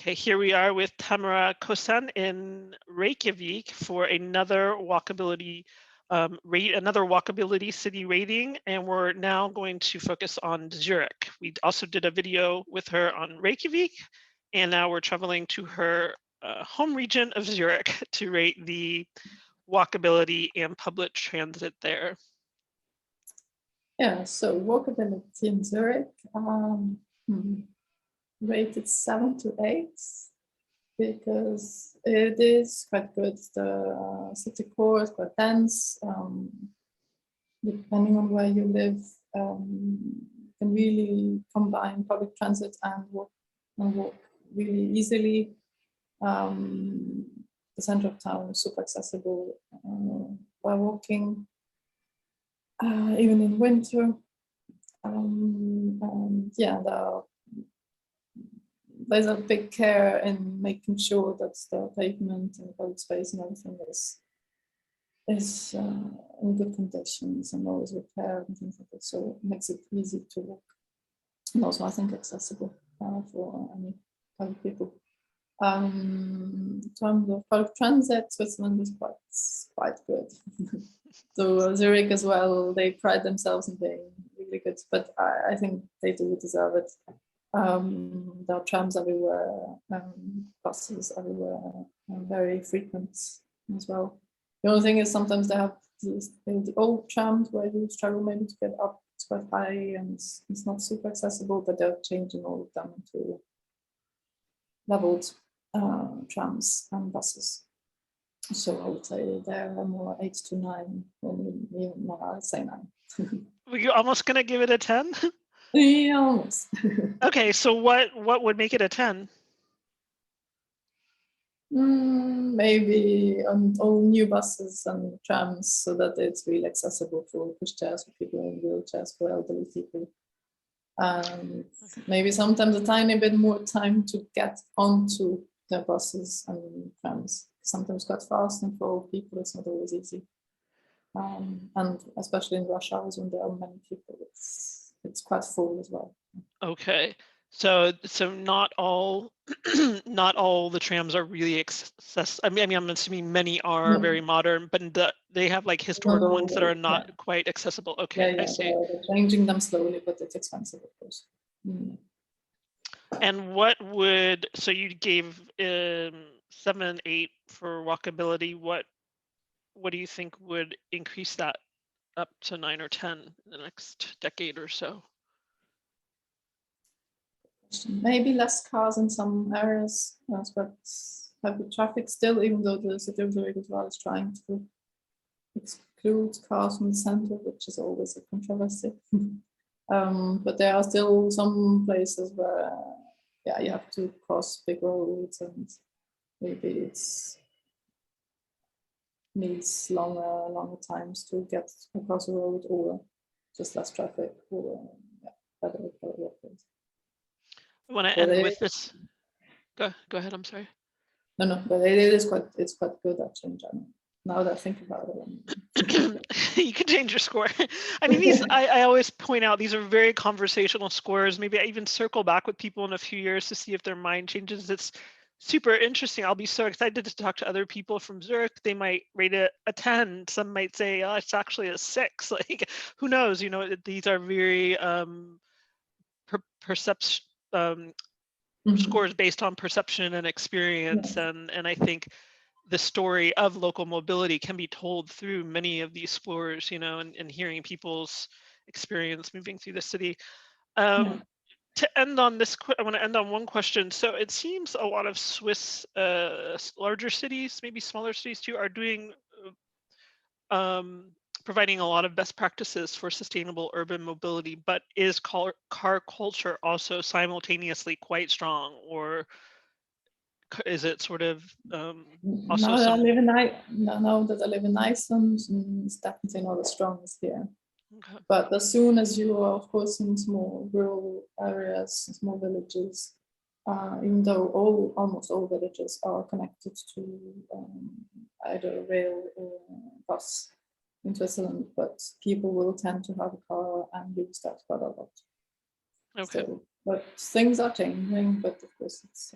Okay, here we are with Tamara Kocan in Reykjavík for another walkability another walkability city rating, and we're now going to focus on Zurich. We also did a video with her on Reykjavík, and now we're traveling to her home region of Zurich to rate the walkability and public transit there. Yeah, so walkability in Zurich, rated 7 to 8 because it is quite good. The city core is quite dense. Depending on where you live, you can really combine public transit and walk really easily. The center of town is super accessible by walking, even in winter. There's a big care in making sure that the pavement and the public space and everything is in good conditions and always repaired and things like that. So it makes it easy to walk, and also I think accessible for any type of people. In terms of public transit, Switzerland is quite good. So Zurich as well, they pride themselves in being really good, but I think they do deserve it. There are trams everywhere, buses everywhere, very frequent as well. The only thing is sometimes they have the old trams where you struggle maybe to get up. It's quite high and it's not super accessible, but they're changing all of them into leveled trams and buses. So I would say there are more 8 to 9, or even more, I'd say 9. Were you almost going to give it a 10? Yeah, almost. Okay, so what would make it a 10? Maybe on all new buses and trams, so that it's really accessible for pushchairs, for people in wheelchairs, for elderly people. And maybe sometimes a tiny bit more time to get onto the buses and trams. Sometimes quite fast, and for old people it's not always easy. And especially in rush hours when there are many people, it's quite full as well. Okay. So not all not all the trams are really accessible. I mean, I'm assuming many are very modern, but they have like historic ones that are not quite accessible. Okay, I see. They're changing them slowly, but it's expensive, of course. And what would, so you gave 7, 8 for walkability. What do you think would increase that up to 9 or 10 in the next decade or so? Maybe less cars in some areas, but heavy traffic still, even though the city of Zurich as well is trying to exclude cars from the center, which is always a controversy. But there are still some places where, you have to cross big roads, and maybe it's needs longer times to get across the road, or just less traffic, or better workplace. I want to end with this. Go ahead. I'm sorry. No, but it's quite good actually in general. Now that I think about it, you can change your score. I mean, I always point out these are very conversational scores. Maybe I even circle back with people in a few years to see if their mind changes. It's super interesting. I'll be so excited to talk to other people from Zurich. They might rate it a 10. Some might say, oh, it's actually a 6. Like, who knows? You know, these are very perception. Scores based on perception and experience, and I think the story of local mobility can be told through many of these scores, you know, and hearing people's experience moving through the city. To end on this, I want to end on one question. So it seems a lot of Swiss larger cities, maybe smaller cities too, are doing providing a lot of best practices for sustainable urban mobility, but is car culture also simultaneously quite strong, or is it sort of also now that I live in Iceland, it's definitely not as strong as here. Okay. But as soon as you are, of course, in small rural areas, small villages, even though almost all villages are connected to either rail or bus in Switzerland, but people will tend to have a car and use that quite a lot. Okay. So, but things are changing, but of course it's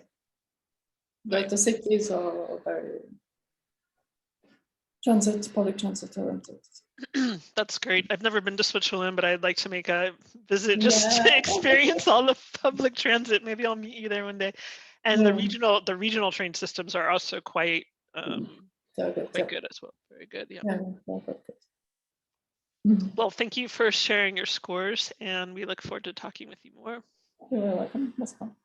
The cities are very public transit oriented. That's great. I've never been to Switzerland, but I'd like to make a visit just to Yeah. experience all the public transit. Maybe I'll meet you there one day. And Yeah. the regional train systems are also quite They're good, quite good as well. Very good. Yeah. yeah, they're very good. Mhm. Well, thank you for sharing your scores, and we look forward to talking with you more. You're welcome. That's fun.